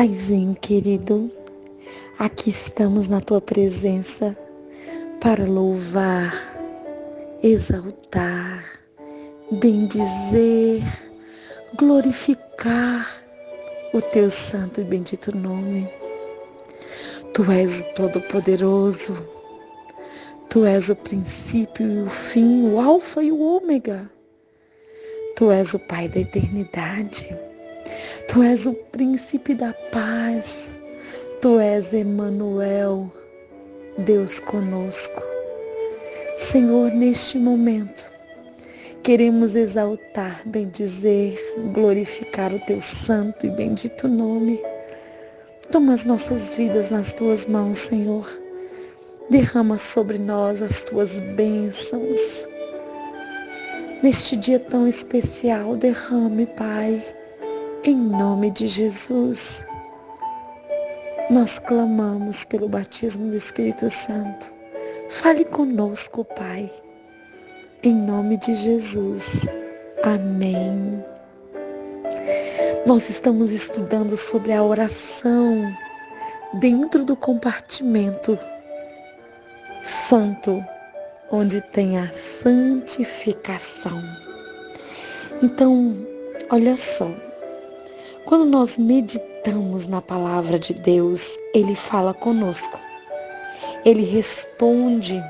Paizinho querido, aqui estamos na Tua presença para louvar, exaltar, bendizer, glorificar o Teu santo e bendito nome. Tu és o Todo-Poderoso, Tu és o princípio e o fim, o alfa e o ômega. Tu és o Pai da eternidade. Tu és o príncipe da paz. Tu és Emanuel, Deus conosco. Senhor, neste momento, queremos exaltar, bendizer, glorificar o Teu santo e bendito nome. Toma as nossas vidas nas Tuas mãos, Senhor. Derrama sobre nós as Tuas bênçãos. Neste dia tão especial, derrame, Pai, em nome de Jesus. Nós clamamos pelo batismo do Espírito Santo. Fale conosco, Pai, em nome de Jesus. Amém. Nós estamos estudando sobre a oração dentro do compartimento santo, onde tem a santificação. Então, olha só, quando nós meditamos na palavra de Deus, Ele fala conosco, Ele responde,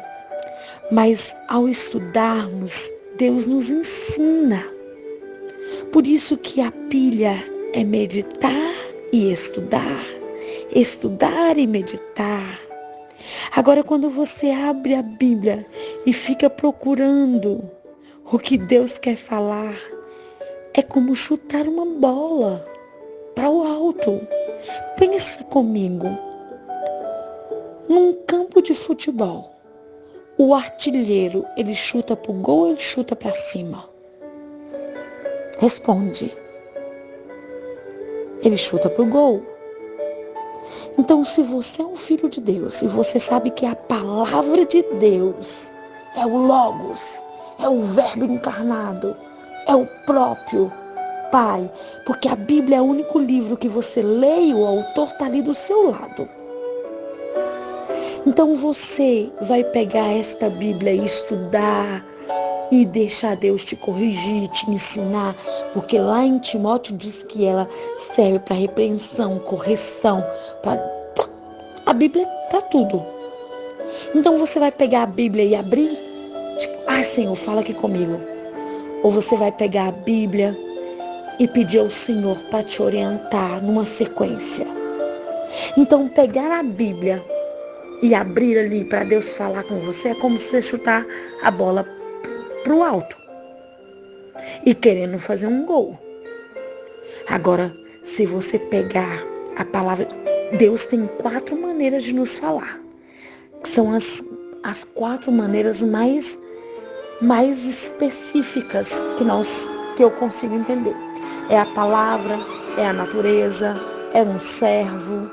mas ao estudarmos, Deus nos ensina. Por isso que a pilha é meditar e estudar e meditar. Agora, quando você abre a Bíblia e fica procurando o que Deus quer falar, é como chutar uma bola para o alto. Pensa comigo, num campo de futebol, o artilheiro, ele chuta para o gol ou ele chuta para cima? Responde. Ele chuta para o gol. Então, se você é um filho de Deus e você sabe que a palavra de Deus é o Logos, é o Verbo encarnado, é o próprio Pai, porque a Bíblia é o único livro que você lê e o autor está ali do seu lado. Então você vai pegar esta Bíblia e estudar e deixar Deus te corrigir, te ensinar, porque lá em Timóteo diz que ela serve para repreensão, correção, a Bíblia é para tudo. Então você vai pegar a Bíblia e abrir, tipo, Senhor, fala aqui comigo. Ou você vai pegar a Bíblia e pedir ao Senhor para te orientar numa sequência. Então pegar a Bíblia e abrir ali para Deus falar com você é como se você chutar a bola para o alto e querendo fazer um gol. Agora, se você pegar a palavra, Deus tem 4 maneiras de nos falar, que são as 4 maneiras mais específicas que eu consigo entender. É a palavra, é a natureza, é um servo,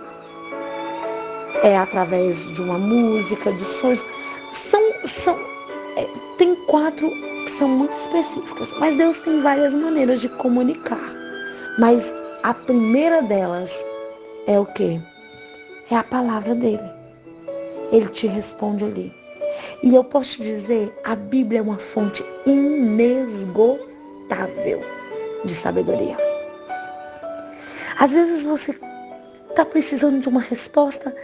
é através de uma música, de sons. Tem 4 que são muito específicas, mas Deus tem várias maneiras de comunicar. Mas a primeira delas é o quê? É a palavra dele. Ele te responde ali. E eu posso te dizer, a Bíblia é uma fonte inesgotável de sabedoria. Às vezes você está precisando de uma resposta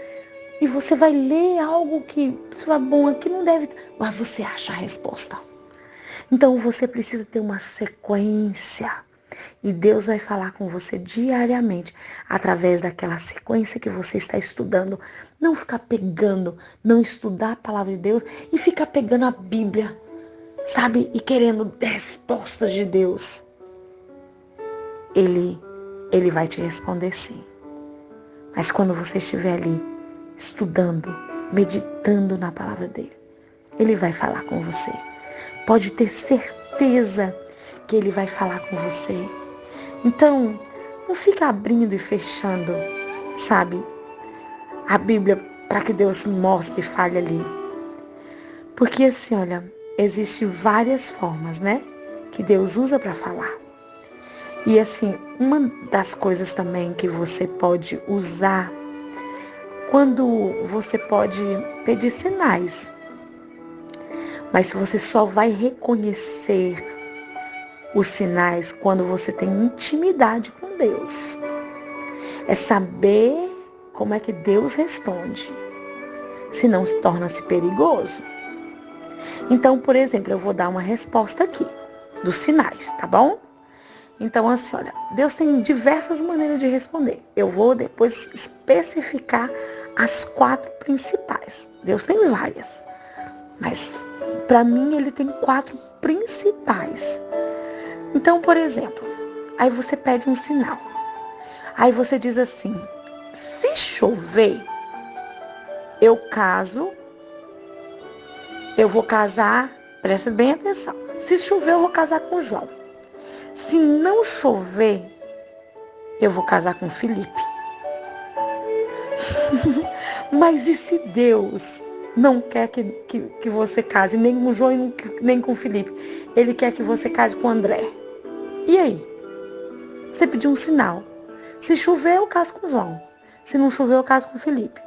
e você vai ler algo que você fala, bom, aqui não deve, mas você acha a resposta. Então você precisa ter uma sequência e Deus vai falar com você diariamente através daquela sequência que você está estudando. Não ficar pegando, não estudar a palavra de Deus e ficar pegando a Bíblia, sabe? E querendo respostas de Deus. Ele vai te responder sim. Mas quando você estiver ali estudando, meditando na palavra dele, ele vai falar com você. Pode ter certeza que ele vai falar com você. Então, não fica abrindo e fechando, sabe, a Bíblia para que Deus mostre e fale ali. Porque assim, olha, existem várias formas, né, que Deus usa para falar. E assim, uma das coisas também que você pode usar quando você pode pedir sinais, mas você só vai reconhecer os sinais quando você tem intimidade com Deus. É saber como é que Deus responde, senão se torna-se perigoso. Então, por exemplo, eu vou dar uma resposta aqui dos sinais, tá bom? Então, assim, olha, Deus tem diversas maneiras de responder. Eu vou depois especificar as 4 principais. Deus tem várias, mas para mim ele tem 4 principais. Então, por exemplo, aí você pede um sinal. Aí você diz assim: se chover, eu vou casar, presta bem atenção. Se chover, eu vou casar com o João. Se não chover, eu vou casar com o Felipe. Mas e se Deus não quer que você case nem com o João nem com o Felipe? Ele quer que você case com o André. E aí? Você pediu um sinal. Se chover, eu caso com o João. Se não chover, eu caso com o Felipe.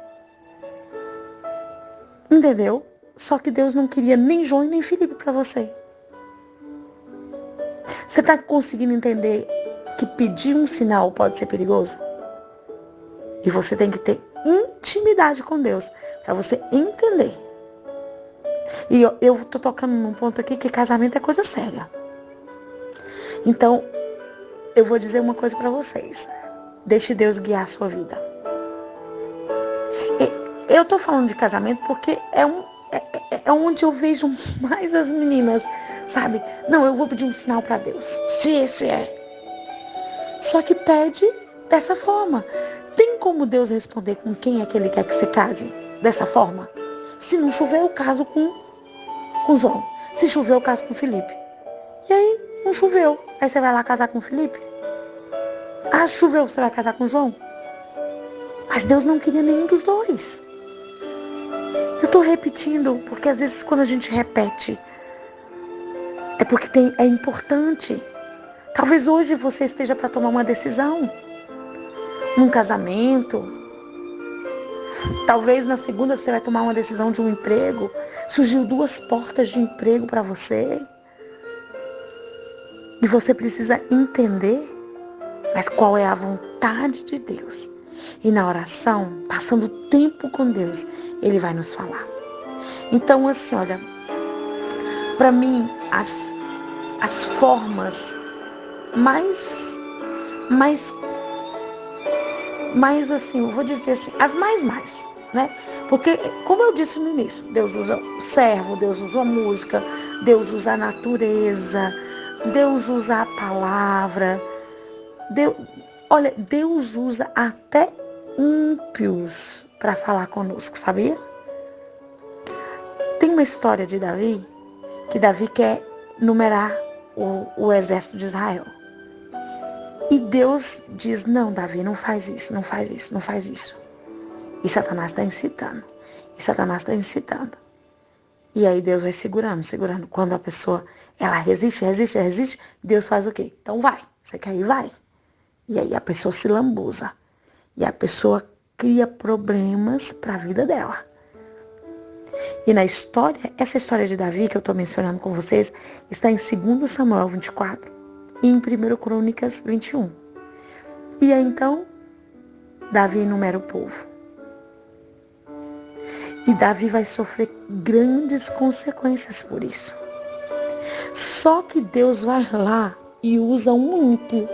Entendeu? Só que Deus não queria nem João e nem Felipe para você. Você está conseguindo entender que pedir um sinal pode ser perigoso? E você tem que ter intimidade com Deus para você entender. E eu estou tocando num ponto aqui que casamento é coisa séria. Então, eu vou dizer uma coisa para vocês. Deixe Deus guiar a sua vida. Eu estou falando de casamento porque é onde eu vejo mais as meninas, sabe? Não, eu vou pedir um sinal para Deus. Se esse é. Só que pede dessa forma. Tem como Deus responder com quem é que Ele quer que você case? Dessa forma? Se não chover, eu caso com João. Se chover, eu caso com Felipe. E aí, não choveu. Aí você vai lá casar com Felipe? Ah, choveu, você vai casar com João? Mas Deus não queria nenhum dos dois. Eu estou repetindo, porque às vezes quando a gente repete, é porque é importante. Talvez hoje você esteja para tomar uma decisão. Num casamento. Talvez na segunda você vai tomar uma decisão de um emprego. Surgiu 2 portas de emprego para você. E você precisa entender, mas qual é a vontade de Deus. E na oração, passando tempo com Deus, Ele vai nos falar. Então, assim, olha, para mim, as formas mais assim, eu vou dizer assim, as mais, né? Porque, como eu disse no início, Deus usa o servo, Deus usa a música, Deus usa a natureza, Deus usa a palavra, Deus usa até ímpios para falar conosco, sabia? Tem uma história de Davi, que Davi quer numerar o exército de Israel. E Deus diz: não, Davi, não faz isso, não faz isso, não faz isso. E Satanás está incitando. E aí Deus vai segurando. Quando a pessoa, ela resiste, Deus faz o quê? Então vai, você quer ir, vai. E aí a pessoa se lambuza. E a pessoa cria problemas para a vida dela. E na história, essa história de Davi que eu estou mencionando com vocês, está em 2 Samuel 24 e em 1 Crônicas 21. E aí então, Davi enumera o povo. E Davi vai sofrer grandes consequências por isso. Só que Deus vai lá e usa um ímpio,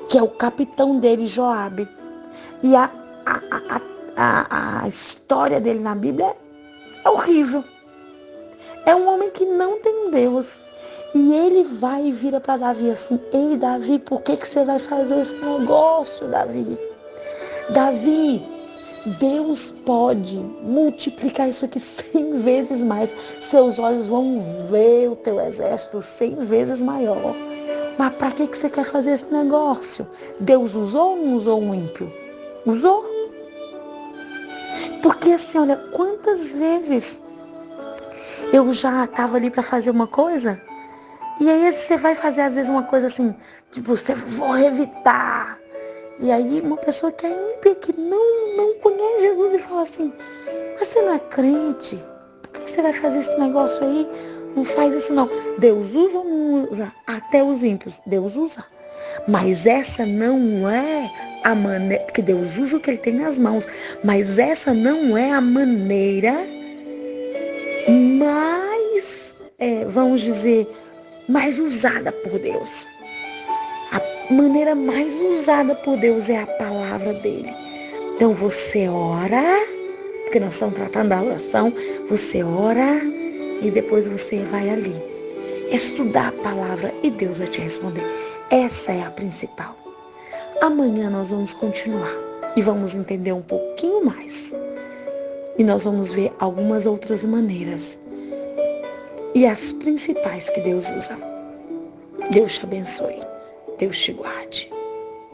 que é o capitão dele, Joabe. E a história dele na Bíblia é horrível. É um homem que não tem Deus. E ele vai e vira para Davi assim: ei, Davi, por que você vai fazer esse negócio, Davi? Davi, Deus pode multiplicar isso aqui 100 vezes mais. Seus olhos vão ver o teu exército 100 vezes maior. Mas para que você quer fazer esse negócio? Deus usou ou não usou um ímpio? Usou. Porque assim, olha, quantas vezes eu já estava ali para fazer uma coisa E aí você vai fazer às vezes uma coisa assim, tipo, você vou evitar. E aí uma pessoa que é ímpia, que não conhece Jesus e fala assim, mas você não é crente? Por que você vai fazer esse negócio aí? Não faz isso não. Deus usa ou não usa? Até os ímpios, Deus usa. Mas essa não é a maneira, porque Deus usa o que Ele tem nas mãos, mas essa não é a maneira mais, vamos dizer, mais usada por Deus. A maneira mais usada por Deus é a palavra dele. Então você ora, porque nós estamos tratando da oração, você ora e depois você vai ali estudar a palavra e Deus vai te responder. Essa é a principal. Amanhã nós vamos continuar e vamos entender um pouquinho mais. E nós vamos ver algumas outras maneiras e as principais que Deus usa. Deus te abençoe. Deus te guarde.